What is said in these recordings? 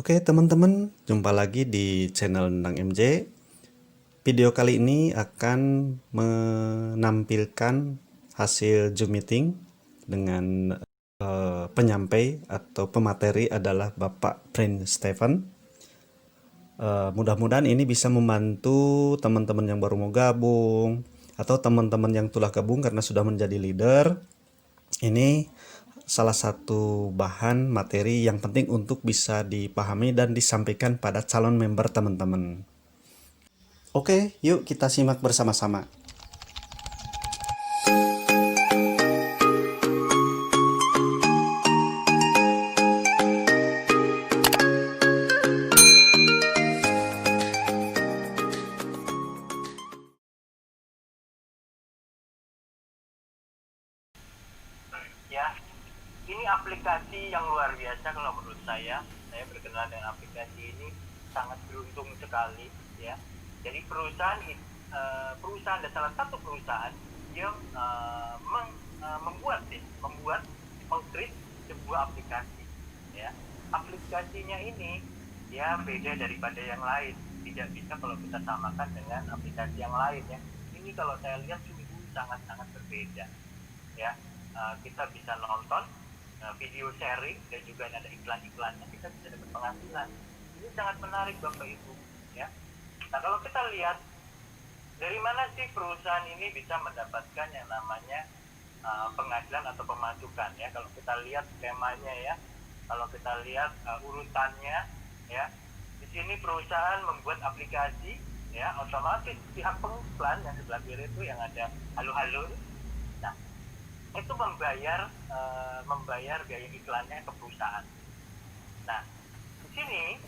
Oke teman-teman, jumpa lagi di channel Nendang MJ. Video kali ini akan menampilkan hasil Zoom meeting dengan penyampai atau pemateri adalah Bapak Prince Stephen. Mudah-mudahan ini bisa membantu teman-teman yang baru mau gabung atau teman-teman yang telah gabung karena sudah menjadi leader. Ini salah satu bahan materi yang penting untuk bisa dipahami dan disampaikan pada calon member teman-teman. Oke, yuk kita simak bersama-sama. Ya, ini aplikasi yang luar biasa kalau menurut saya. Saya berkenalan dengan aplikasi ini sangat beruntung sekali, ya. Jadi perusahaan dan salah satu perusahaan yang mengcreate sebuah aplikasi, ya. Aplikasinya ini ya beda daripada yang lain. Tidak bisa kalau kita samakan dengan aplikasi yang lain, ya. Ini kalau saya lihat sungguh sangat-sangat berbeda, ya. Kita bisa nonton video sharing dan juga ada iklan-iklannya, kita bisa dapat penghasilan. Ini sangat menarik Bapak Ibu, ya. Nah, kalau kita lihat dari mana sih perusahaan ini bisa mendapatkan yang namanya penghasilan atau pemasukan, ya. Kalau kita lihat temanya, ya, kalau kita lihat urutannya, ya, di sini perusahaan membuat aplikasi, ya, otomatis pihak pengiklan yang sebelah kiri itu yang ada halo-halo, nah itu membayar biaya iklannya ke perusahaan. Nah, di sini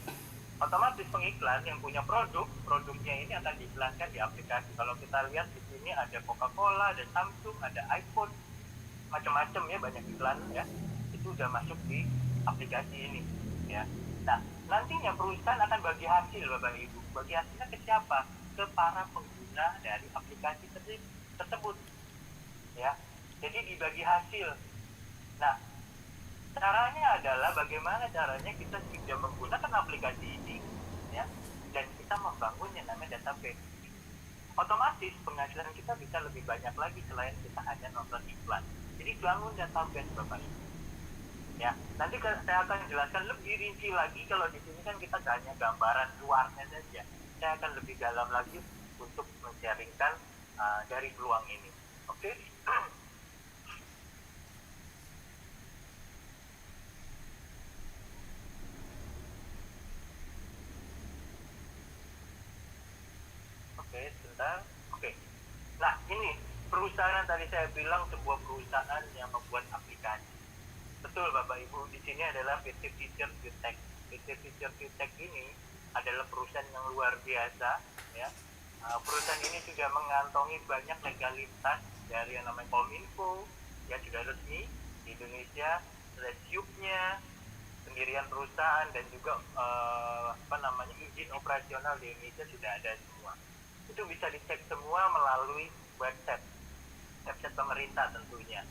otomatis pengiklan yang punya produknya ini akan diiklankan di aplikasi. Kalau kita lihat di sini ada Coca-Cola, ada Samsung, ada iPhone, macam-macam, ya, banyak iklan, ya. Itu udah masuk di aplikasi ini, ya. Nah, nantinya perusahaan akan bagi hasil, Bapak Ibu. Bagi hasilnya ke siapa? Ke para pengguna dari aplikasi tersebut, ya. Jadi dibagi hasil. Nah, caranya adalah bagaimana caranya kita sudah menggunakan aplikasi ini, ya, dan kita membangun yang namanya database. Otomatis penghasilan kita bisa lebih banyak lagi selain kita hanya nonton iklan. Jadi bangun database, Bapak Ibu. Ya, nanti saya akan jelaskan lebih rinci lagi. Kalau di sini kan kita hanya gambaran luarnya saja. Saya akan lebih dalam lagi untuk men-sharingkan dari peluang ini. Oke? Oke, sebentar. Oke. Nah, ini perusahaan yang tadi saya bilang sebuah perusahaan yang membuat aplikasi. Betul Bapak Ibu, di sini adalah PT Future Tech. PT Future Tech ini adalah perusahaan yang luar biasa, ya. Perusahaan ini sudah mengantongi banyak legalitas dari yang namanya Kominfo, ya, sudah resmi di Indonesia, SUB-nya, pendirian perusahaan dan juga izin operasional di Indonesia sudah ada semua. Itu bisa dicek semua melalui website pemerintah tentunya.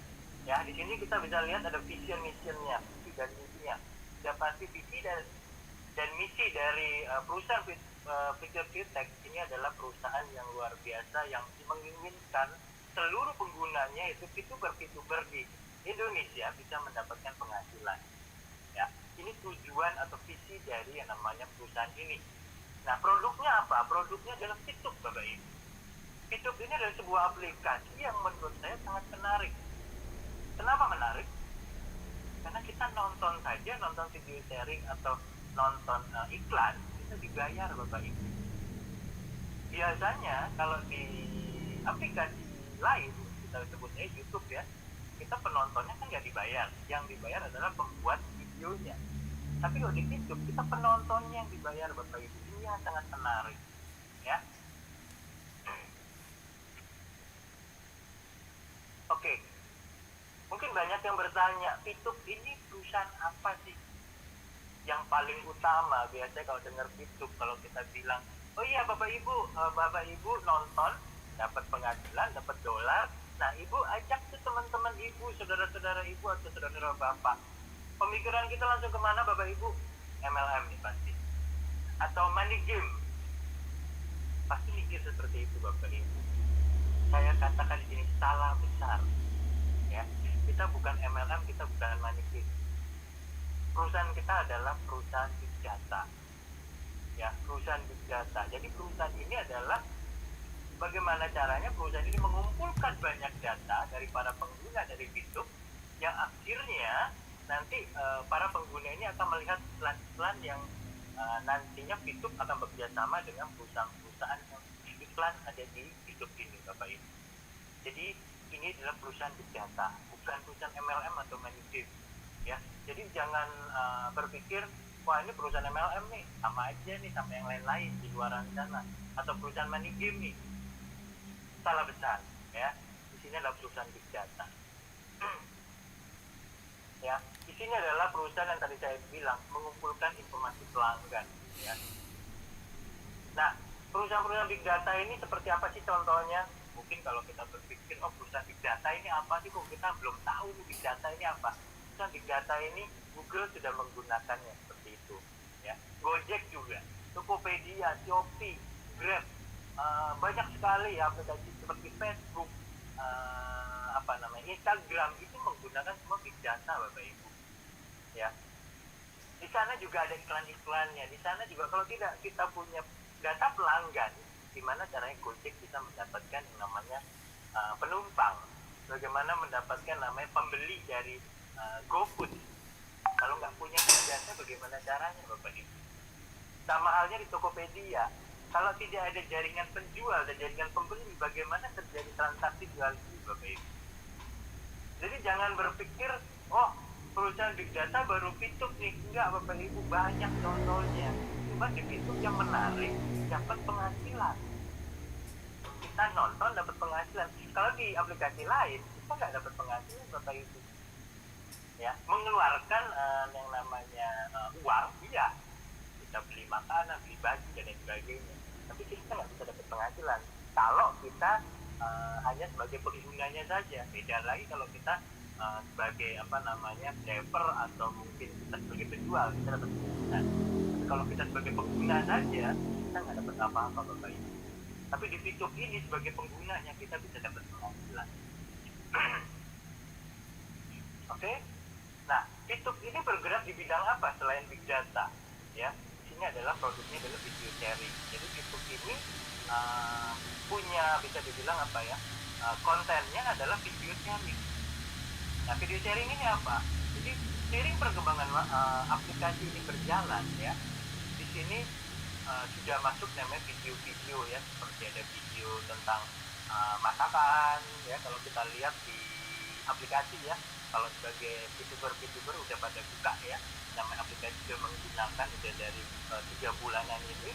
Ya, di sini kita bisa lihat ada vision missionnya, visi dan misinya. Sudah pasti visi dan misi dari perusahaan Future Tech ini adalah perusahaan yang luar biasa yang menginginkan seluruh penggunanya itu VTuber di Indonesia bisa mendapatkan penghasilan. Ya, ini tujuan atau visi dari yang namanya perusahaan ini. Nah, produknya apa? Produknya adalah VTube, Bapak Ibu. VTube ini adalah sebuah aplikasi yang menurut saya sangat menarik. Kenapa menarik? Karena kita nonton video sharing atau nonton iklan, kita dibayar, Bapak Ibu. Biasanya kalau di aplikasi lain, kita sebutnya YouTube, ya, kita penontonnya kan nggak dibayar. Yang dibayar adalah pembuat videonya. Tapi kalau di YouTube, kita penontonnya yang dibayar, Bapak Ibu. Ini yang sangat menarik, ya. Oke. Mungkin banyak yang bertanya, VTube ini perusahaan apa sih? Yang paling utama biasanya kalau dengar VTube, kalau kita bilang, oh iya Bapak Ibu nonton, dapat penghasilan, dapat dolar. Nah, Ibu ajak tuh teman-teman Ibu, saudara-saudara Ibu atau saudara-saudara Bapak. Pemikiran kita langsung kemana Bapak Ibu? MLM nih Pak. money game. Pasti mikir seperti itu Bapak Ibu. Saya katakan di sini salah besar. Ya, kita bukan MLM, kita bukan money game. Perusahaan kita adalah perusahaan big data. Ya, perusahaan big data. Jadi perusahaan ini adalah bagaimana caranya perusahaan ini mengumpulkan banyak data dari para pengguna dari Fitup, yang akhirnya nanti para pengguna ini akan melihat iklan-iklan yang nantinya Fitup akan bekerjasama dengan perusahaan-perusahaan yang iklan ada di Fitup ini, Bapak Ibu. Jadi ini adalah perusahaan big data, bukan perusahaan MLM atau money game. Ya, jadi jangan berpikir wah ini perusahaan MLM nih, sama aja nih sama yang lain-lain di luar sana, atau perusahaan money game nih. Salah besar, ya. Di sini adalah perusahaan big data. Ya, di sini adalah perusahaan yang tadi saya bilang mengumpulkan informasi pelanggan, ya. Nah, perusahaan-perusahaan big data ini seperti apa sih contohnya? Mungkin kalau kita berpikir, oh perusahaan big data ini apa sih, kok kita belum tahu big data ini apa? Perusahaan big data ini Google sudah menggunakannya seperti itu, ya. Gojek juga, Tokopedia, Shopee, Grab, banyak sekali ya aplikasi seperti Facebook, Instagram itu menggunakan semua big data Bapak Ibu. Ya, di sana juga ada iklan-iklannya. Di sana juga kalau tidak kita punya data pelanggan, gimana caranya Gojek bisa mendapatkan yang namanya penumpang, bagaimana mendapatkan namanya pembeli dari GoFood. Kalau nggak punya big data, bagaimana caranya Bapak Ibu? Sama halnya di Tokopedia. Kalau tidak ada jaringan penjual dan jaringan pembeli, bagaimana terjadi transaksi jual beli Bapak Ibu? Jadi jangan berpikir, oh perusahaan big data baru Fitup nih. Enggak Bapak Ibu, banyak contohnya. Cuma di Fitup yang menarik, dapat penghasilan. Kita nonton dapat penghasilan. Kalau di aplikasi lain, kita nggak dapat penghasilan Bapak Ibu. Ya, mengeluarkan yang namanya uang, iya. Kita beli makanan, beli baju dan lain sebagainya. Tapi kita nggak bisa dapat penghasilan kalau kita hanya sebagai penggunanya saja. Beda lagi kalau kita sebagai driver atau mungkin kita sebagai penjual, kita dapat penghasilan. Tapi kalau kita sebagai pengguna saja, kita nggak dapat apa-apa Bapak Ibu. Tapi di Fitup ini sebagai penggunanya kita bisa dapat penghasilan. Oke? Nah, Fitup ini bergerak di bidang apa selain big data? Ya, ini adalah produknya adalah video sharing. Jadi Fitup ini punya, bisa dibilang kontennya adalah video sharing. Nah, video sharing ini apa? Jadi seiring perkembangan aplikasi ini berjalan, ya, di sini sudah masuk namanya video-video, ya, seperti ada video tentang masakan, ya, kalau kita lihat di aplikasi, ya, kalau sebagai VTuber udah pada buka, ya, namanya aplikasi sudah menggunakan udah dari 3 bulanan ini,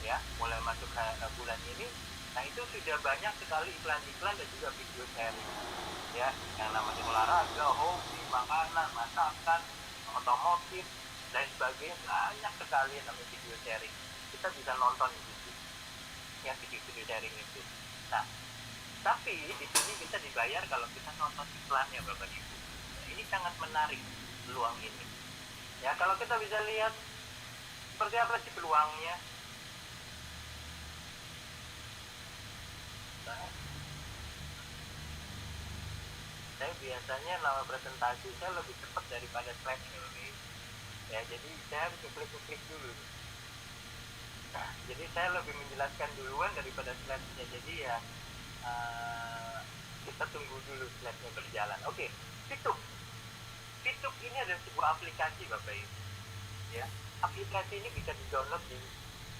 ya, mulai masuk bulan ini. Nah, itu sudah banyak sekali iklan-iklan dan juga video sharing, ya, yang namanya olahraga, hobi, makanan, masakan, otomotif dan sebagainya. Banyak sekali namanya video sharing. Kita bisa nonton di situ, ya, video sharing itu. Nah, tapi di sini kita dibayar kalau kita nonton iklannya Bapak Ibu. Nah, ini sangat menarik peluang ini. Ya, kalau kita bisa lihat seperti apa sih peluangnya. Nah, saya biasanya nama presentasi saya lebih cepat daripada slide-nya. Ya, jadi saya harus klik dulu. Nah, jadi saya lebih menjelaskan duluan daripada slide-nya. Jadi ya kita tunggu dulu slide-nya berjalan. Oke, Fitup ini adalah sebuah aplikasi Bapak Ibu. Ya, aplikasi ini bisa di-download di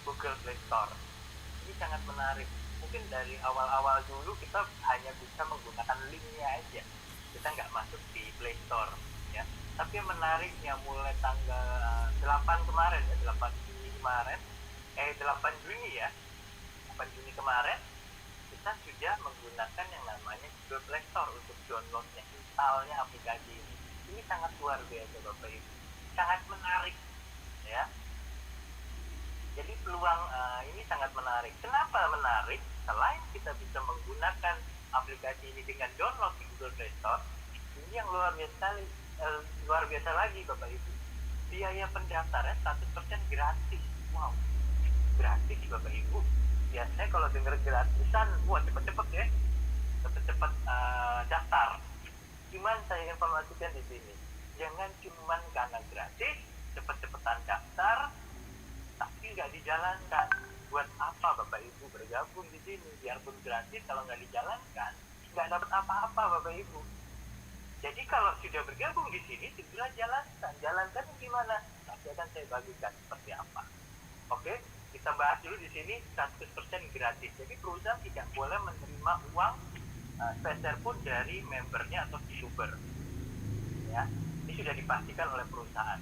Google Play Store. Ini sangat menarik. Mungkin dari awal-awal dulu kita hanya bisa menggunakan linknya aja. Kita nggak masuk di Play Store, ya. Tapi yang menariknya mulai tanggal 8 kemarin, ya, 8 Juni kemarin, 8 Juni ya, 8 Juni kemarin, kita sudah menggunakan yang namanya Google Play Store untuk downloadnya, installnya aplikasi ini. Ini sangat luar biasa Bapak Ibu, sangat menarik, ya. Jadi peluang ini sangat menarik. Kenapa menarik? Selain kita bisa menggunakan aplikasi ini dengan download di Google Play Store, ini yang luar biasa lagi Bapak Ibu. Biaya pendaftaran 100% gratis. Wow. Biasanya kalau dengar gratisan, wah cepet-cepet ya, cepet-cepet daftar. Cuman saya informasikan di sini, jangan cuman karena gratis cepet-cepetan daftar tapi nggak dijalankan. Buat apa Bapak Ibu bergabung di sini? Biarpun gratis, kalau nggak dijalankan nggak dapat apa-apa Bapak Ibu. Jadi kalau sudah bergabung di sini, segera jalankan. Jalankan gimana? Nanti akan saya bagikan seperti apa. Oke, kita bahas dulu di sini 100% gratis. Jadi perusahaan tidak boleh menerima uang sepeser pun dari membernya atau youtuber. Ya, ini sudah dipastikan oleh perusahaan.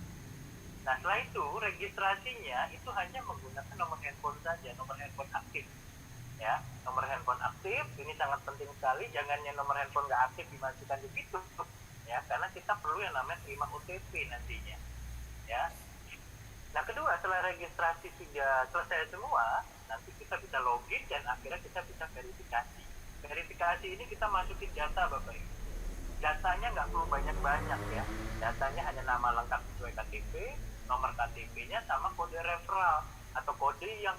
Nah, setelah itu registrasinya itu hanya menggunakan nomor handphone saja, nomor handphone aktif. Ya, nomor handphone aktif ini sangat penting sekali. Jangan yang nomor handphone nggak aktif dimasukkan di situ, ya, karena kita perlu yang namanya terima OTP nantinya. Ya. Nah, kedua, setelah registrasi sudah selesai semua, nanti kita bisa login dan akhirnya kita bisa verifikasi. Verifikasi ini kita masukin data Bapak Ibu. Datanya nggak perlu banyak-banyak ya. Datanya hanya nama lengkap sesuai KTP, nomor KTP-nya sama kode referral atau kode yang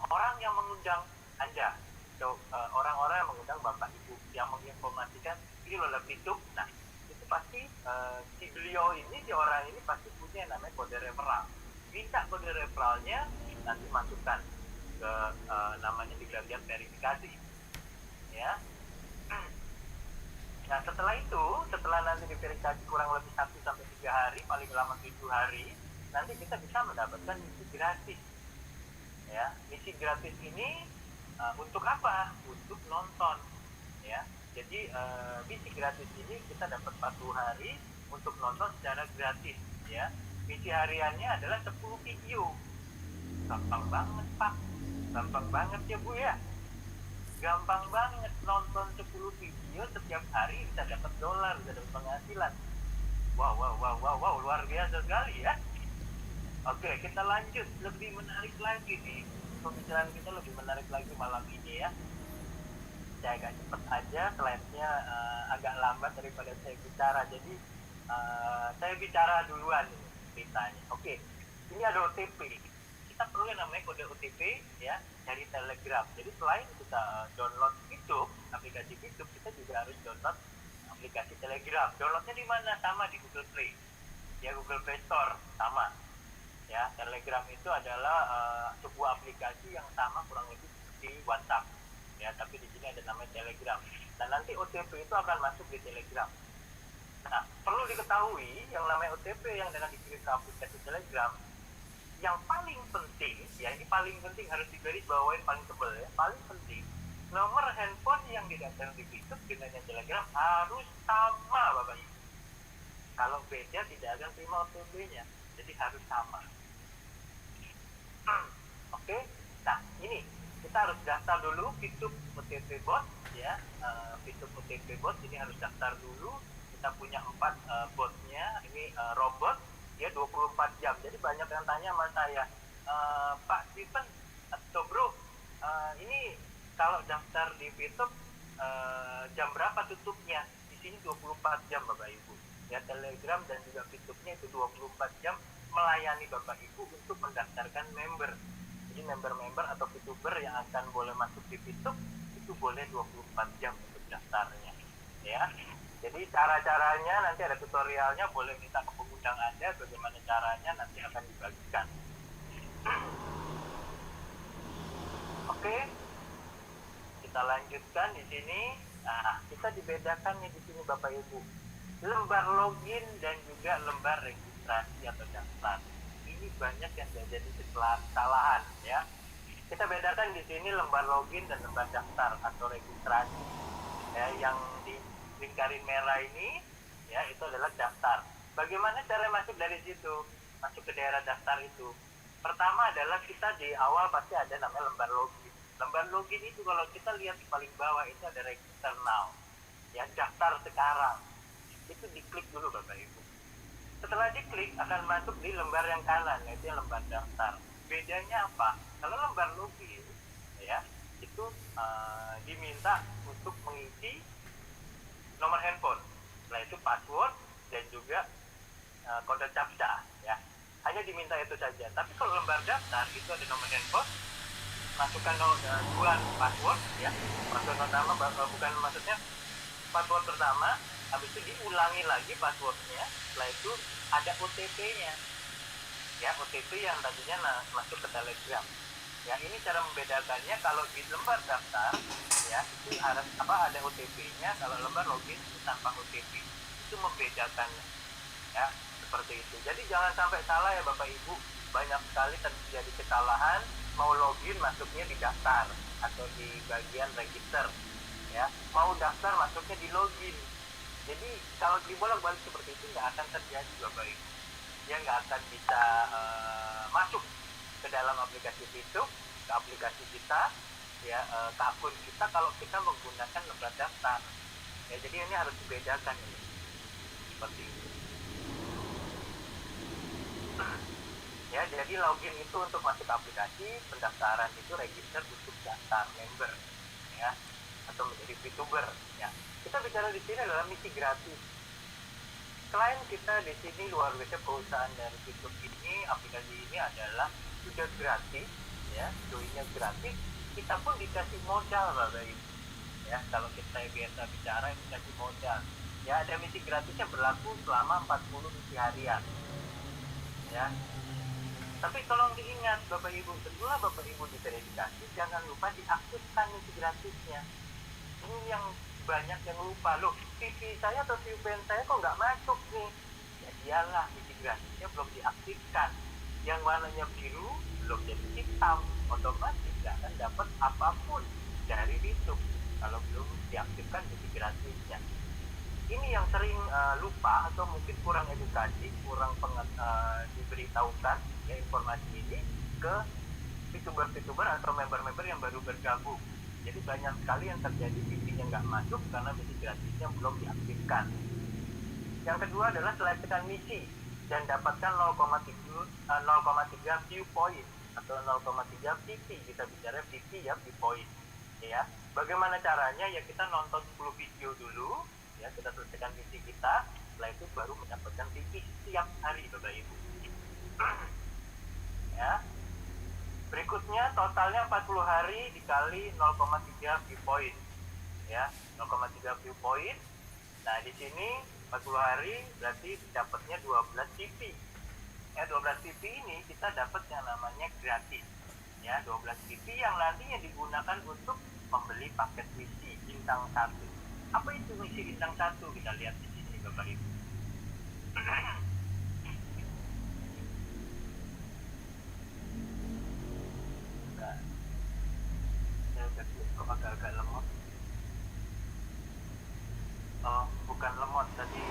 orang yang mengundang Anda. So, orang-orang yang mengundang Bapak Ibu yang menginformasikan ini loh Pituk. Nah, itu pasti si beliau ini, si orang ini pasti punya namanya kode referral. Minta kode referralnya, nanti masukkan ke namanya di bagian verifikasi. Ya. Nah, setelah itu, setelah nanti diverifikasi kurang lebih 1-3 hari, paling lama 7 hari, nanti kita bisa mendapatkan misi gratis. Ya, misi gratis ini untuk apa? Untuk nonton. Ya, jadi misi gratis ini kita dapat 40 hari untuk nonton secara gratis. Ya, misi hariannya adalah 10 video. Gampang banget Pak, gampang banget ya Bu ya. Gampang banget, nonton 10 video setiap hari bisa dapat dolar, bisa dapat penghasilan. Wow, luar biasa sekali ya. Oke, kita lanjut, lebih menarik lagi nih. Pembicaraan kita lebih menarik lagi malam ini ya. Saya agak cepat aja, slide-nya agak lambat daripada saya bicara. Jadi saya bicara duluan nih ceritanya. Oke, ini ada OTP. Kita perlu yang namanya kode OTP ya dari Telegram. Jadi selain kita download YouTube, aplikasi YouTube, kita juga harus download aplikasi Telegram. Downloadnya di mana? Sama di Google Play. Ya, Google Play Store sama. Ya, Telegram itu adalah sebuah aplikasi yang sama kurang lebih seperti WhatsApp. Ya, tapi di sini ada namanya Telegram. Dan nanti OTP itu akan masuk di Telegram. Nah, perlu diketahui yang namanya OTP yang dengan dikirim ke aplikasi Telegram, yang paling penting, ya ini paling penting harus digarisbawahi, paling tebal ya, paling penting nomor handphone yang didaftar di YouTube dengan yang Telegram harus sama Bapak Ibu. Kalau beda tidak akan terima OTP-nya, jadi harus sama. Oke, nah ini kita harus daftar dulu YouTube OTP bot ya, YouTube OTP bot ini harus daftar dulu. Kita punya 4 botnya, ini robot. Ya 24 jam. Jadi banyak yang tanya sama saya, Pak Stephen atau Bro, ini kalau daftar di YouTube jam berapa tutupnya? Di sini 24 jam Bapak Ibu. Ya, Telegram dan juga YouTube-nya itu 24 jam melayani Bapak Ibu untuk mendaftarkan member. Jadi member-member atau YouTuber yang akan boleh masuk di YouTube itu boleh 24 jam untuk daftarnya. Ya. Jadi cara-caranya nanti ada tutorialnya, boleh minta ke pengundang Anda bagaimana caranya, nanti akan dibagikan. Oke, kita lanjutkan di sini. Nah, kita dibedakan nih di sini Bapak Ibu, lembar login dan juga lembar registrasi atau daftar. Ini banyak yang jadi kesalahan ya. Kita bedakan di sini lembar login dan lembar daftar atau registrasi. Ya, yang di lingkaran merah ini ya itu adalah daftar. Bagaimana cara masuk dari situ? Masuk ke daerah daftar itu. Pertama adalah kita di awal pasti ada namanya lembar login. Lembar login itu kalau kita lihat di paling bawah itu ada register now. Ya, daftar sekarang. Itu diklik dulu Bapak Ibu. Setelah diklik akan masuk di lembar yang kanan, yaitu lembar daftar. Bedanya apa? Kalau lembar login ya itu diminta untuk mengisi nomor handphone, setelah itu password dan juga kode captcha ya, hanya diminta itu saja. Tapi kalau lembar daftar itu ada nomor handphone, masukkan dua password ya. Password pertama bukan maksudnya password pertama, habis itu diulangi lagi passwordnya, setelah itu ada OTP-nya ya, OTP yang tadinya masuk ke Telegram ya. Ini cara membedakannya. Kalau di lembar daftar ya itu harus ada OTP-nya, kalau lembar login tanpa OTP, itu membedakannya ya, seperti itu. Jadi jangan sampai salah ya Bapak Ibu, banyak sekali terjadi kesalahan, mau login masuknya di daftar atau di bagian register ya, mau daftar masuknya di login. Jadi kalau dibolak-balik seperti itu nggak akan terjadi Bapak Ibu, dia nggak akan bisa masuk ke dalam aplikasi Facebook, ke aplikasi kita ya, ke akun kita kalau kita menggunakan lembar daftar ya. Jadi ini harus dibedakan ini, seperti itu ya. Jadi login itu untuk masuk aplikasi, pendaftaran itu register untuk daftar member ya, atau menjadi VTuber ya. Kita bicara di sini adalah misi gratis. Selain kita di sini luar biasa, perusahaan dari Facebook ini, aplikasi ini adalah sudah gratis ya, joinnya gratis, kita pun dikasih modal Bapak Ibu ya. Kalau kita biasa bicara dikasih modal ya. Ada misi gratisnya berlaku selama 40 misi harian ya. Tapi tolong diingat Bapak Ibu, setelah Bapak Ibu diverifikasi, jangan lupa diaktifkan misi gratisnya. Ini yang banyak yang lupa, loh TV saya atau VPN saya kok nggak masuk nih ya. Iyalah, misi gratisnya belum diaktifkan, yang warnanya biru belum jadi hitam, otomatis nggak akan dapat apapun dari YouTube kalau belum diaktifkan misi gratisnya. Ini yang sering lupa atau mungkin kurang edukasi, kurang diberitahukan ya informasi ini ke VTuber atau member-member yang baru bergabung. Jadi banyak sekali yang terjadi TV-nya nggak masuk karena misi gratisnya belum diaktifkan. Yang kedua adalah selesaikan misi dan dapatkan 0,3 view point atau 0,3 VP. Kita bicara VP ya, view point ya. Bagaimana caranya ya, kita nonton 10 video dulu ya, kita selesaikan misi kita, setelah itu baru mendapatkan VP setiap hari Bapak Ibu ya. Berikutnya totalnya 40 hari dikali 0,3 view point ya, 0,3 view point. Nah di sini 40 hari berarti dapatnya 12 TV ya. 12 TV ini kita dapat yang namanya gratis ya, 12 TV yang nantinya digunakan untuk membeli paket misi bintang 1. Apa itu misi bintang 1? Kita lihat di sini Bapak Ibu. Kok agak-agak lemot. Oh bukan lemot, tadi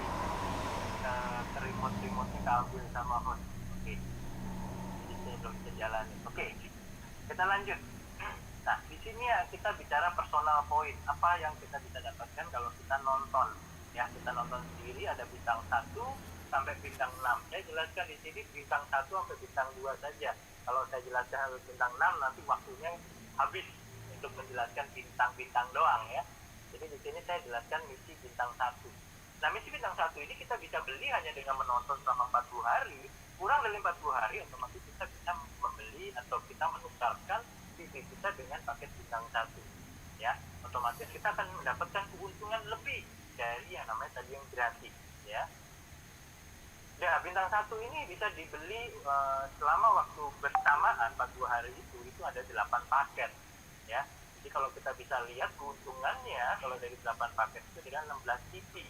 remote-nya keambil sama host. Oke, jadi saya belum bisa jalanin. Oke, kita lanjut. Nah di sini ya kita bicara personal point. Apa yang kita bisa dapatkan kalau kita nonton ya, kita nonton sendiri ada bintang 1 sampai bintang 6. Saya jelaskan di sini bintang 1 sampai bintang 2 saja. Kalau saya jelaskan sampai bintang 6 nanti waktunya habis untuk menjelaskan bintang-bintang doang ya. Jadi di sini saya jelaskan misi bintang 1. Nah misi bintang 1 ini kita bisa beli hanya dengan menonton selama 40 hari. Kurang dari 40 hari otomatis kita bisa membeli atau kita menukarkan TV kita dengan paket bintang 1 ya. Otomatis kita akan mendapatkan keuntungan lebih dari yang namanya tadi yang gratis ya. Ya bintang 1 ini bisa dibeli selama waktu bersamaan 40 hari itu ada 8 paket ya. Jadi kalau kita bisa lihat keuntungannya, kalau dari 8 paket itu dengan 16 TV,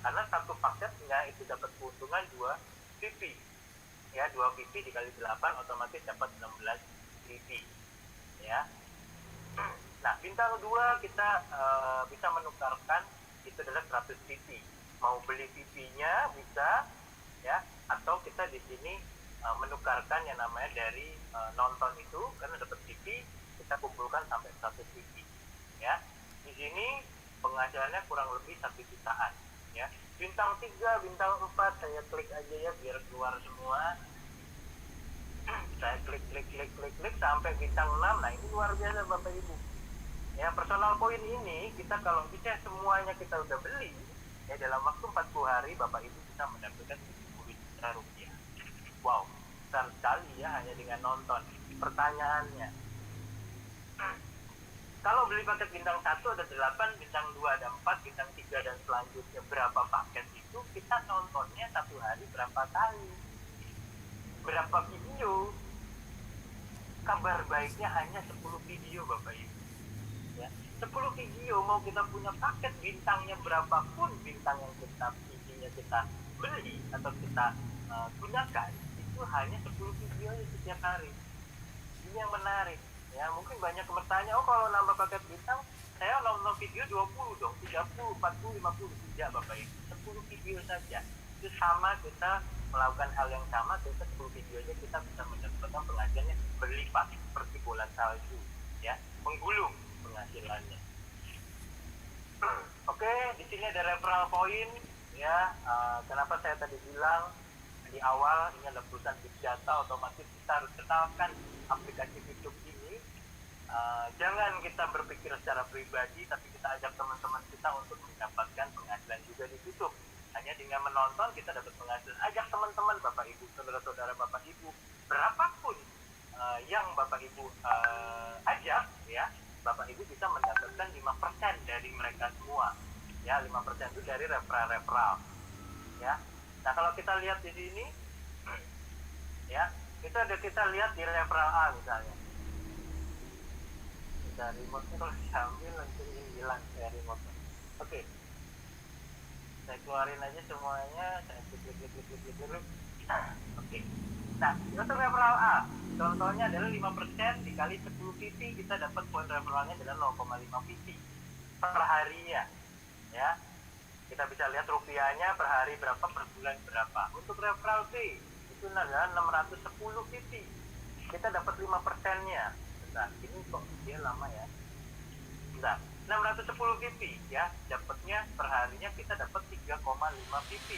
karena satu paketnya itu dapat keuntungan 2 TV ya, 2 TV dikali 8 otomatis dapat 16 TV ya. Nah bintang 2 kita bisa menukarkan itu adalah 100 TV, mau beli TV-nya bisa ya, atau kita di sini menukarkan yang namanya dari nonton itu, karena dapat TV kita kumpulkan sampai 100 TV ya. Di sini penghasilannya kurang lebih 1 jutaan ya. Bintang 3, bintang 4 saya klik aja ya biar keluar semua. Saya klik sampai bintang 6. Nah ini luar biasa Bapak Ibu ya. Personal point ini kita kalau bisa semuanya kita udah beli ya, dalam waktu 40 hari Bapak Ibu bisa mendapatkan 70 juta rupiah. Wow, besar sekali ya hanya dengan nonton. Pertanyaannya, Kalau beli paket bintang 1 ada 8, bintang 2 ada 4, bintang 3 dan selanjutnya berapa paket itu, kita nontonnya satu hari berapa kali, berapa video. Kabar baiknya hanya 10 video Bapak Ibu. Ya, 10 video mau kita punya paket bintangnya berapapun bintang yang kita intinya kita beli atau kita gunakan, itu hanya 10 video setiap hari. Ini yang menarik. Ya, mungkin banyak yang bertanya, oh kalau nambah paket bintang, saya nonton video 20 dong, 30, 40, 50. Tidak Bapak Ibu, 10 video saja. Itu sama kita melakukan hal yang sama, kita 10 video aja kita bisa mendapatkan penghasilannya berlipat seperti bola salju, ya, menggulung penghasilannya. Oke, di sini ada referral point, ya. Kenapa saya tadi bilang di awal ini adalah perusahaan big data, otomatis kita harus kenalkan aplikasi YouTube ini. Jangan kita berpikir secara pribadi, tapi kita ajak teman-teman kita untuk mendapatkan penghasilan juga di YouTube. Hanya dengan menonton kita dapat penghasilan. Ajak teman-teman Bapak Ibu, saudara-saudara Bapak Ibu, berapapun yang Bapak Ibu ajak, ya, Bapak Ibu bisa mendapatkan 5% dari mereka semua. Ya, 5% itu dari referral. Ya. Nah, kalau kita lihat di sini, ya, itu ada kita lihat di referral A misalnya. Dari remote-nya kalau diambil langsung hilang dari remote. Oke. Saya keluarin aja semuanya, saya klik. Oke. Nah, untuk referral A, contohnya adalah 5% dikali 10 PT, kita dapat poin referralnya adalah 0,5 PT per harinya. Ya. Kita bisa lihat rupiahnya per hari berapa, per bulan berapa. Untuk referral B, itu adalah 610 PT. Kita dapat 5%-nya. Nah, ini kok dia lama ya. Nah, 610 PP ya, dapatnya per harinya kita dapat 3,5 PP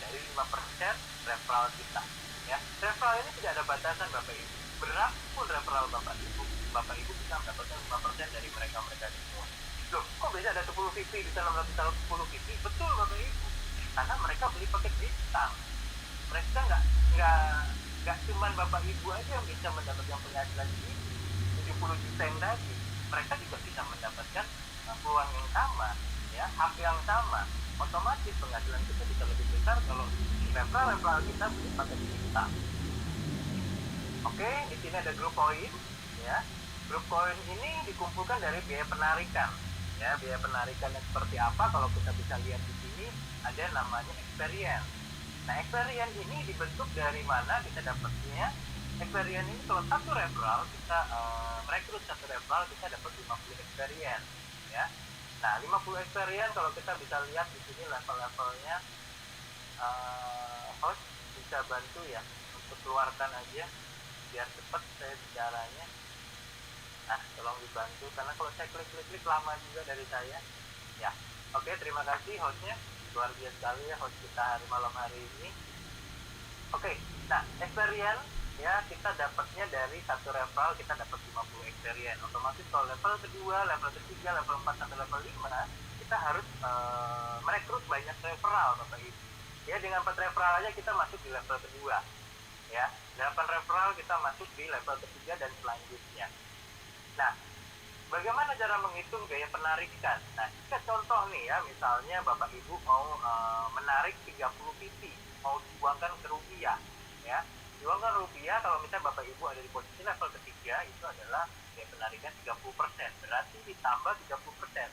dari 5% referral kita. Ya, referral ini tidak ada batasan Bapak Ibu. Berapapun referral Bapak Ibu bisa mendapatkan 5% dari mereka semua. Loh, kok bisa ada 10 PP bisa 610 PP? Betul Bapak Ibu. Karena mereka beli paket bintang. Mereka nggak cuma Bapak Ibu aja yang bisa mendapatkan penghasilan ini. 70 juta yang tadi, mereka juga bisa mendapatkan peluang yang sama, ya, hak yang sama. Otomatis penghasilan kita bisa lebih besar kalau referral kita beli paket kita. Oke, di sini ada grup poin, ya. Grup poin ini dikumpulkan dari biaya penarikan, ya. Biaya penarikannya seperti apa? Kalau kita bisa lihat di sini ada namanya experience. Nah, experience ini dibentuk dari mana kita dapatnya? Experience ini kalau satu referral kita merekrut satu referral kita dapat 50 experience, ya. Nah, 50 experience kalau kita bisa lihat di sini level-levelnya, host bisa bantu ya untuk keluarkan aja biar cepat saya bicaranya. Nah, tolong dibantu karena kalau saya klik lama juga dari saya. Ya, oke, terima kasih hostnya, luar biasa sekali ya host kita malam hari ini. Oke, nah experience ya kita dapatnya dari satu referral kita dapat 50 experience. Otomatis kalau level kedua, level ketiga, level 4 sampai level 5 kita harus merekrut banyak referral Bapak Ibu. Ya, dengan 4 referral aja kita masuk di level kedua. Ya, 8 referral kita masuk di level ketiga dan selanjutnya. Nah, bagaimana cara menghitung gaya penarikan? Nah, kita contoh nih ya, misalnya Bapak Ibu mau menarik 30 PT, mau dibuangkan ke rupiah, ya. Dibuangkan rupiah, kalau misalnya Bapak Ibu ada di posisi level ketiga, itu adalah gaya penarikan 30%, berarti ditambah 30%.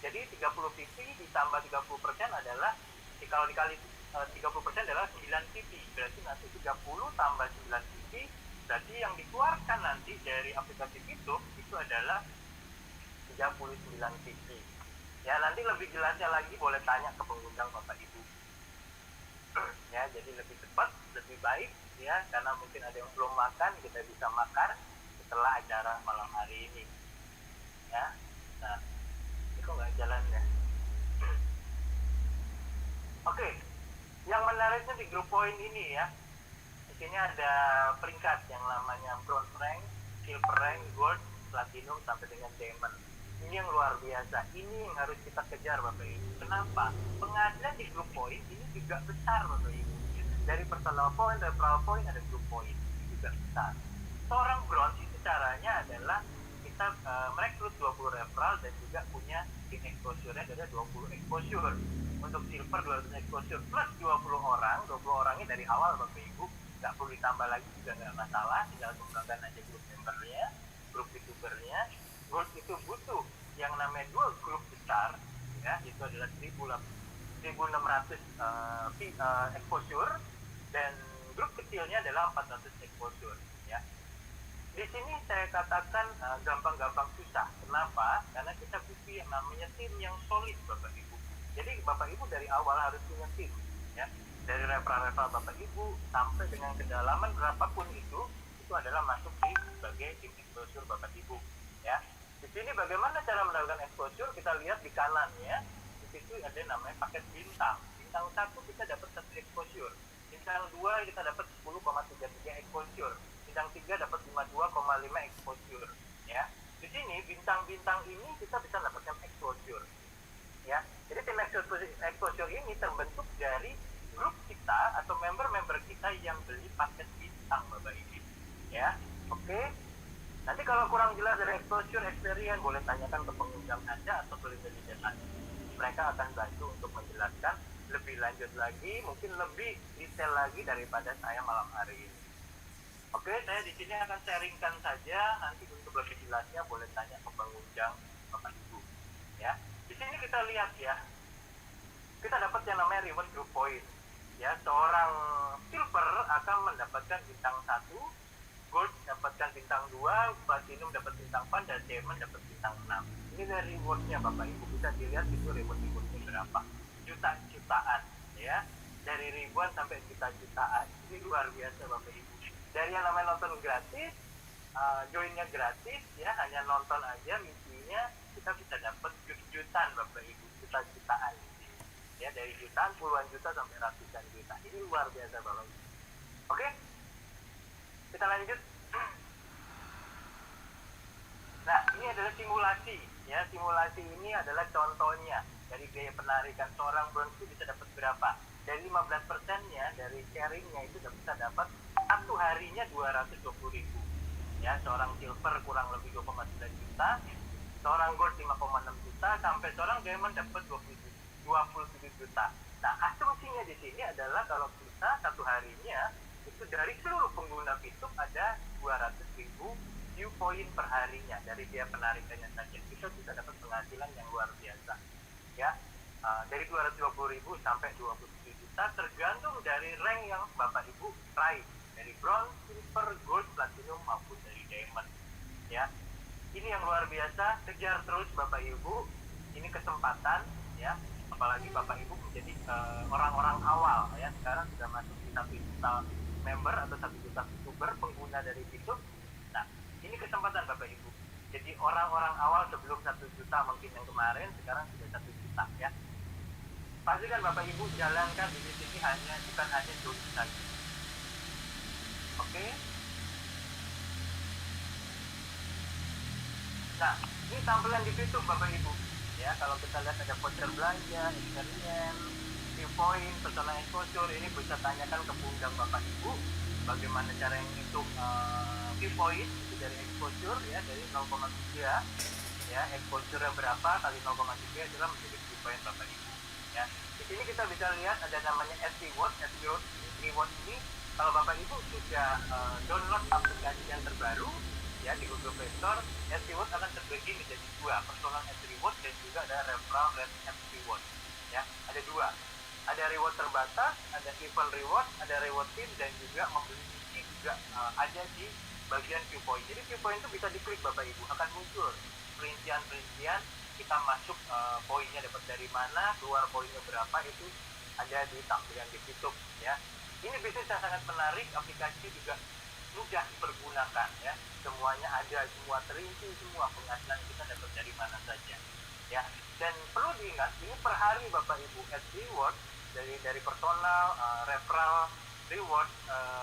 Jadi 30 PT ditambah 30% adalah, kalau dikali 30% adalah 9 PT, berarti nanti 30 tambah 9 PT, berarti yang dikeluarkan nanti dari aplikasi itu adalah 39 PT. Ya, nanti lebih jelasnya lagi boleh tanya ke pengundang Bapak Ibu. Ya, jadi lebih cepat, lebih baik ya, karena mungkin ada yang belum makan, kita bisa makan setelah acara malam hari ini. Ya. Nah, ini kok nggak jalan ya. Oke. Yang menariknya di grup poin ini ya. Di sini ada peringkat yang namanya bronze rank, silver rank, gold, platinum sampai dengan diamond. Ini yang luar biasa. Ini yang harus kita kejar Bapak Ibu. Kenapa? Penghasilan di grup poin ini juga besar Bapak Ibu. Dari personal point, referral point, ada grup point. Ini juga besar. Seorang bronze itu caranya adalah kita merekrut 20 referral dan juga punya tim exposure-nya ada 20 exposure. Untuk silver 200 exposure plus 20 orang. 20 orangnya dari awal Bapak Ibu, nggak perlu ditambah lagi juga nggak masalah, tinggal kembangkan aja grup membernya, grup youtubernya. Gold itu butuh yang namanya 2 grup besar, ya, itu adalah 1.600 exposure, dan grup kecilnya adalah 400 exposure, ya. Di sini saya katakan gampang-gampang susah. Kenapa? Karena kita butuh yang namanya tim yang solid, Bapak Ibu. Jadi Bapak Ibu dari awal harus punya tim, ya. Dari referral Bapak Ibu sampai dengan kedalaman berapapun itu adalah masuk di sebagai tim exposure Bapak Ibu, ya. Di sini bagaimana cara mendapatkan exposure? Kita lihat di kanannya. Di situ ada namanya paket bintang. Bintang 1 kita dapat 1 exposure. Bintang 2 kita dapat 10,33 exposure. Bintang 3 dapat 52,5 exposure, ya. Di sini bintang-bintang ini kita bisa dapatkan exposure, ya. Jadi tim exposure ini terbentuk dari grup kita atau member-member kita yang beli paket bintang, Bapak Ibu, ya. Oke. Nanti kalau kurang jelas dari exposure experience boleh tanyakan ke pengunjung Anda atau ke leader Anda. Mereka akan bantu untuk menjelaskan lebih lanjut lagi, mungkin lebih detail lagi daripada saya malam hari ini. Oke, saya di sini akan sharingkan saja. Nanti untuk lebih jelasnya boleh tanya ke pengunjung Bapak Ibu, ya. Di sini kita lihat, ya, kita dapat yang namanya reward group point, ya. Seorang silver akan mendapatkan bintang 1, gold dapatkan bintang 2, platinum dapat bintang 4, dan diamond dapat bintang 6. Ini dari rewardnya Bapak Ibu, bisa dilihat itu rewardnya berapa, jutaan, ya, dari ribuan sampai jutaan. Ini luar biasa Bapak Ibu. Dari yang namanya nonton gratis, joinnya gratis, ya, hanya nonton aja, misinya kita bisa dapat jutaan Bapak Ibu, jutaan, ya, dari jutaan, puluhan juta sampai ratusan juta. Ini luar biasa Bapak Ibu. Oke, kita lanjut. Nah, ini adalah simulasi, ya. Simulasi ini adalah contohnya dari biaya penarikan. Seorang bronze bisa dapat berapa? Dari 15%-nya dari sharingnya itu bisa dapat satu harinya 220.000, ya. Seorang silver kurang lebih 2,9 juta, seorang gold 5,6 juta, sampai seorang diamond dapat 27 juta. Nah, asumsinya di sini adalah kalau kita satu harinya itu dari seluruh pengguna YouTube ada 200.000 view point per harinya. Dari biaya penarikannya saja kita bisa dapat penghasilan yang luar biasa, ya. Dari 220.000 sampai 27 juta tergantung dari rank yang Bapak Ibu raih, dari bronze, silver, gold, platinum maupun dari diamond, ya. Ini yang luar biasa. Kejar terus Bapak Ibu, ini kesempatan, ya. Apalagi Bapak Ibu menjadi orang-orang awal, ya. Sekarang sudah masuk di 1 juta member atau 1 juta youtuber pengguna dari YouTube. Nah, ini kesempatan Bapak Ibu. Jadi orang-orang awal sebelum 1 juta mungkin yang kemarin, sekarang sudah 1 juta, ya. Pastikan Bapak Ibu jalankan di sini bukan hanya join saja. Oke. Nah, ini tampilan di YouTube Bapak Ibu, ya. Kalau kita lihat ada voucher belanja, experience, view point, personal exposure. Ini bisa tanyakan ke pundak Bapak Ibu bagaimana cara yang hitung view point itu dari exposure, ya, dari 0,3, ya. Exposure berapa kali 0,3 adalah menjadi view point Bapak Ibu, ya. Di sini kita bisa lihat ada namanya S-Reward. S-Reward ini kalau Bapak Ibu sudah download aplikasi yang terbaru, ya, di Google Play Store, S-Reward akan terbagi menjadi 2, personal S-Reward dan juga ada referral S-Reward, ya. Ada 2. Ada reward terbatas, ada event reward, ada reward team, dan juga membeli misi juga ada di bagian view point. Jadi view point itu bisa diklik Bapak Ibu, akan muncul perincian kita masuk poinnya dapat dari mana, keluar poinnya berapa, itu ada di tampilan di YouTube, ya. Ini bisnis yang sangat menarik, aplikasi juga mudah dipergunakan, ya. Semuanya ada, semua terinci, semua penghasilan kita dapat dari mana saja, ya. Dan perlu diingat, ini per hari Bapak Ibu, as reward dari personal, referral reward,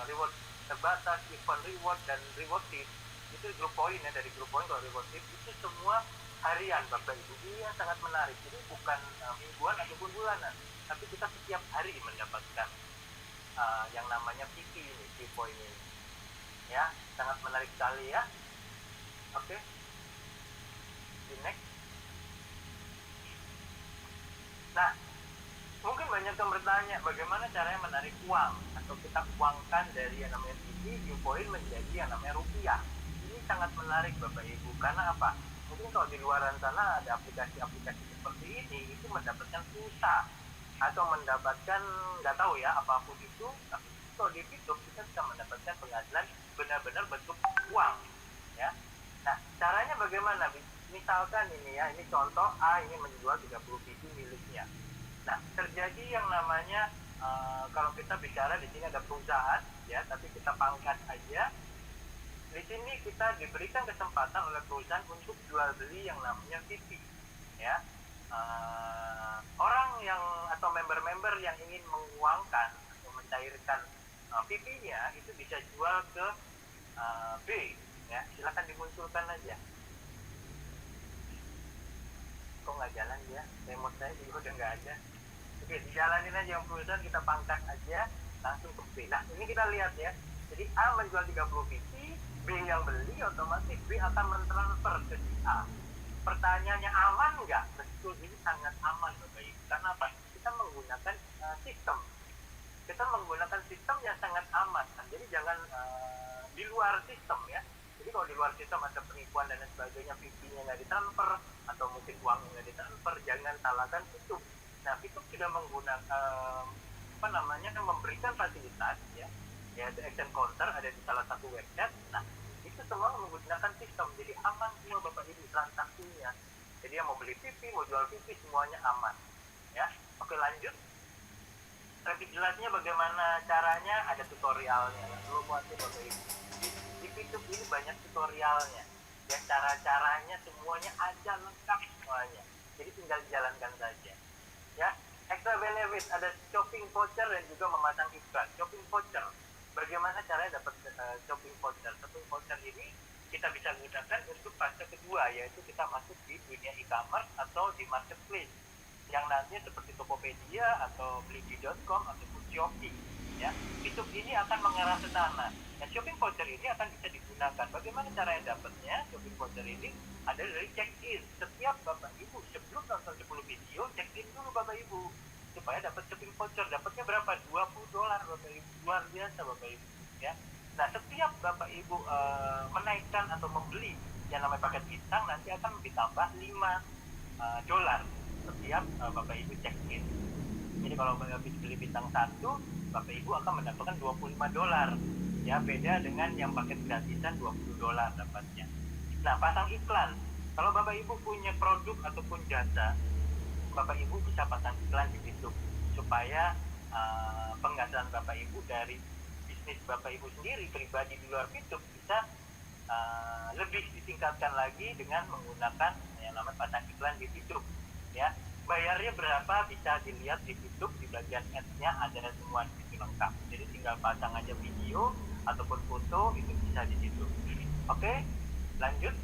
reward terbatas, event reward, dan reward tip itu grup poin, ya. Dari grup poin ke reward tip itu semua harian Bapak Ibu. Ini yang sangat menarik. Jadi bukan mingguan ataupun bulanan, tapi kita setiap hari mendapatkan yang namanya PP ini, view point ini, ya. Sangat menarik sekali, ya. Oke. next. Nah, mungkin banyak yang bertanya bagaimana caranya menarik uang atau kita uangkan dari yang namanya Upoin menjadi yang namanya rupiah. Ini sangat menarik Bapak Ibu, karena apa? Mungkin kalau di luar sana ada aplikasi-aplikasi seperti ini, itu mendapatkan pulsa atau mendapatkan nggak tahu ya apapun itu, tapi kalau di Bitung kita bisa mendapatkan penghasilan benar-benar bentuk uang, ya. Nah, caranya bagaimana? Misalkan ini ya, ini contoh A ini menjual 30 biji miliknya. Nah, terjadi yang namanya kalau kita bicara di sini ada perusahaan ya, tapi kita pangkat aja. Di sini kita diberikan kesempatan oleh perusahaan untuk jual beli yang namanya VP ya. Orang yang atau member-member yang ingin menguangkan atau mencairkan VP-nya itu bisa jual ke B ya. Silakan dimunculkan aja. Kok nggak jalan ya? Remote saya juga udah nggak ada. Oke, dijalanin aja yang perusahaan, kita pangkat aja langsung ke B. Nah, ini kita lihat ya. Jadi A menjual 30 biji, B yang beli, otomatis B akan mentransfer ke si A. Pertanyaannya aman nggak? Betul, ini sangat aman Bapak Ibu. Karena apa? Kita menggunakan sistem. Kita menggunakan sistem yang sangat aman. Nah, jadi jangan di luar sistem ya. Jadi kalau di luar sistem ada penipuan dan lain sebagainya, VP-nya nggak ditransfer atau mungkin uangnya nggak ditransfer, jangan salahkan Pitung. Nah, Pitung sudah menggunakan memberikan fasilitas ya, yaitu action counter ada di salah satu website. Nah, itu semua menggunakan sistem, jadi aman semua Bapak Ibu transaksinya. Jadi yang mau beli VP, mau jual VP semuanya aman. Ya, oke lanjut. Lebih jelasnya bagaimana caranya, ada tutorialnya. Belum khawatir Bapak Ibu. Di YouTube ini banyak tutorialnya. Dan cara-caranya semuanya ada lengkap semuanya. Jadi tinggal dijalankan saja. Ya, extra benefit ada shopping voucher dan juga memasang iklan. Shopping voucher. Bagaimana caranya dapat shopping voucher? Shopping voucher ini kita bisa gunakan untuk fase kedua, yaitu kita masuk di dunia e-commerce atau di marketplace yang nantinya seperti Tokopedia atau Blibli.com ataupun Shopee ya. YouTube ini akan mengarah ke sana. Nah, shopping voucher ini akan bisa digunakan. Bagaimana caranya dapatnya? Shopping voucher ini ada dari check-in. Setiap Bapak Ibu sebelum nonton 10 video, check-in dulu Bapak Ibu supaya dapat shopping voucher. Dapatnya berapa? $20 Bapak Ibu. Luar biasa Bapak Ibu ya. Nah, setiap Bapak Ibu menaikkan atau membeli yang namanya paket bintang, nanti akan ditambah $5 setiap Bapak Ibu check-in. Jadi kalau habis beli bintang 1, Bapak Ibu akan mendapatkan $25 ya, beda dengan yang paket gratisan $20 dapatnya. Nah, pasang iklan. Kalau Bapak Ibu punya produk ataupun jasa, Bapak Ibu bisa pasang iklan di YouTube supaya penghasilan Bapak Ibu dari bisnis Bapak Ibu sendiri pribadi di luar YouTube bisa lebih ditingkatkan lagi dengan menggunakan yang namanya pasang iklan di YouTube ya. Bayarnya berapa bisa dilihat di YouTube, di bagian ads-nya ada semua di situ lengkap. Jadi tinggal pasang aja video ataupun foto, itu bisa di situ. Oke, lanjut.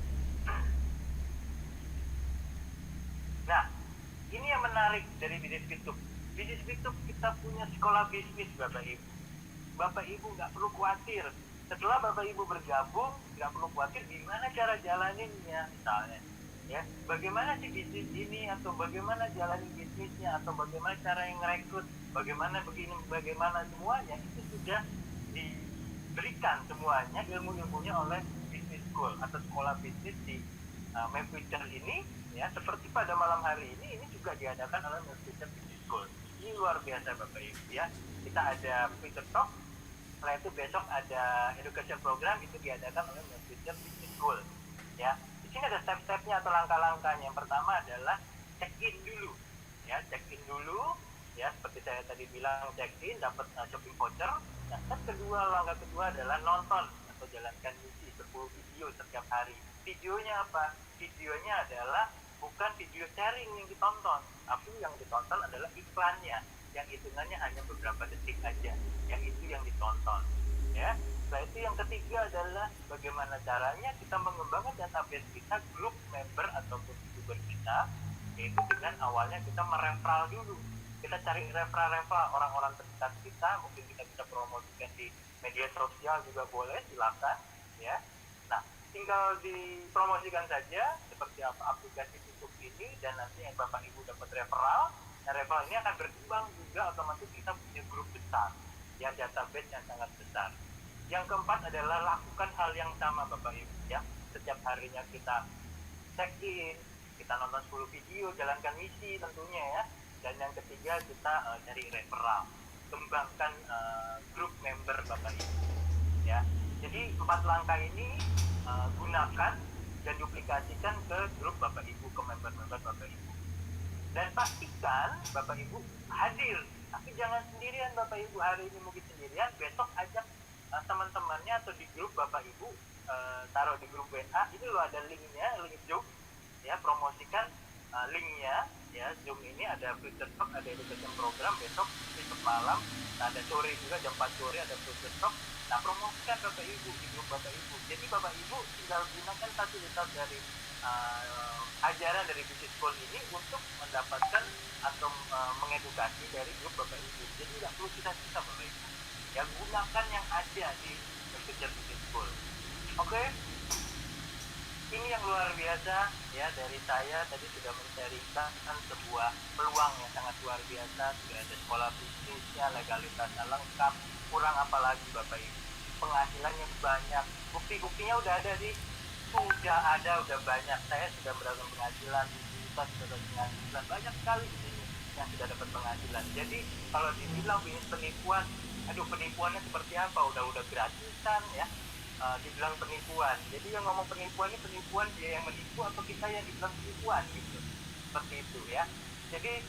Nah, ini yang menarik dari bisnis YouTube. Bisnis YouTube kita punya sekolah bisnis Bapak Ibu. Bapak Ibu nggak perlu khawatir. Setelah Bapak Ibu bergabung, nggak perlu khawatir gimana cara jalaninnya misalnya. Ya, bagaimana sih bisnis ini atau bagaimana jalanin bisnisnya atau bagaimana cara yang merekrut, bagaimana begini, bagaimana semuanya itu sudah diberikan semuanya ilmu-ilmunya oleh Business School atau sekolah bisnis di Mapwitcher ini ya. Seperti pada malam hari ini juga diadakan oleh Mapwitcher Business School. Ini luar biasa Bapak Ibu ya. Kita ada Twitter Talk, setelah itu besok ada education program, itu diadakan oleh Mapwitcher Business School ya. Di sini ada step-stepnya atau langkah-langkahnya. Yang pertama adalah check-in dulu ya, check-in dulu ya, seperti saya tadi bilang, check-in dapat shopping voucher. Nah, langkah kedua adalah nonton atau jalankan misi 10 video setiap hari. Videonya apa? Videonya adalah bukan video sharing yang ditonton, tapi yang ditonton adalah iklannya yang hitungannya hanya beberapa detik aja, yang itu yang ditonton ya. Setelah itu yang ketiga adalah bagaimana caranya kita mengembangkan database kita, grup member ataupun youtuber kita, yaitu dengan awalnya kita mereferral dulu. Kita cari referral orang-orang terdekat kita, mungkin kita bisa promosikan di media sosial juga boleh, silakan ya. Nah, tinggal tinggal dipromosikan saja seperti apa aplikasi YouTube ini, dan nanti yang Bapak Ibu dapat referral. Nah, referral ini akan berkembang juga, otomatis kita punya grup besar, ya, database yang sangat besar. Yang keempat adalah lakukan hal yang sama Bapak Ibu, ya. Setiap harinya kita check in, kita nonton 10 video, jalankan misi tentunya, ya. Dan yang ketiga kita cari referral, kembangkan grup member Bapak Ibu, ya. Jadi 4 langkah ini gunakan dan duplikasikan ke grup Bapak Ibu, ke member-member Bapak Ibu. Dan pastikan Bapak Ibu hadir, tapi jangan sendirian Bapak Ibu. Hari ini mungkin sendirian, besok ajak teman-temannya atau di grup Bapak Ibu, taruh di grup WA, ini loh ada linknya, link Zoom, ya, promosikan linknya, ya. Zoom ini ada Future Talk, ada education program besok malam, ada sore juga jam 4 sore ada Future Talk. Nah, promosikan Bapak Ibu di grup Bapak Ibu. Jadi Bapak Ibu tinggal gunakan fasilitas dari ajaran dari Business School ini untuk mendapatkan atau mengedukasi dari grup Bapak Ibu. Jadi nggak perlu kita Bapak Ibu, ya, gunakan yang ada di Future Business School. Oke? Ini yang luar biasa, ya, dari saya tadi sudah menceritakan sebuah peluang yang sangat luar biasa. Sudah ada sekolah bisnisnya, legalitasnya lengkap, kurang apa lagi Bapak Ibu, penghasilannya banyak, bukti-buktinya udah ada sih, udah banyak. Saya sudah mendapatkan penghasilan, kita sudah dapat penghasilan banyak sekali di sini yang sudah dapat penghasilan. Jadi kalau dibilang bisnis penipuan, aduh, penipuannya seperti apa, udah gratisan, ya. Dibilang penipuan, jadi yang ngomong penipuan ini penipuan dia yang menipu atau kita yang dibilang penipuan gitu, seperti itu, ya. Jadi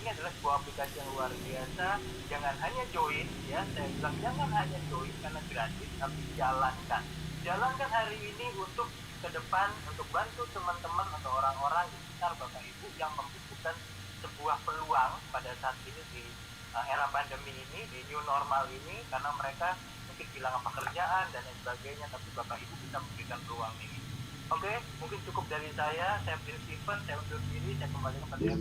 ini adalah sebuah aplikasi yang luar biasa. Jangan hanya join, ya, saya bilang jangan hanya join karena gratis, tapi jalankan hari ini untuk ke depan, untuk bantu teman-teman atau orang-orang di sekitar Bapak Ibu yang membutuhkan sebuah peluang pada saat ini di era pandemi ini, di new normal ini, karena mereka mungkin kehilangan pekerjaan dan lain sebagainya, tapi Bapak Ibu bisa memberikan peluang ini. Oke, mungkin cukup dari saya Prince Steven, saya undur diri, saya kembali kepada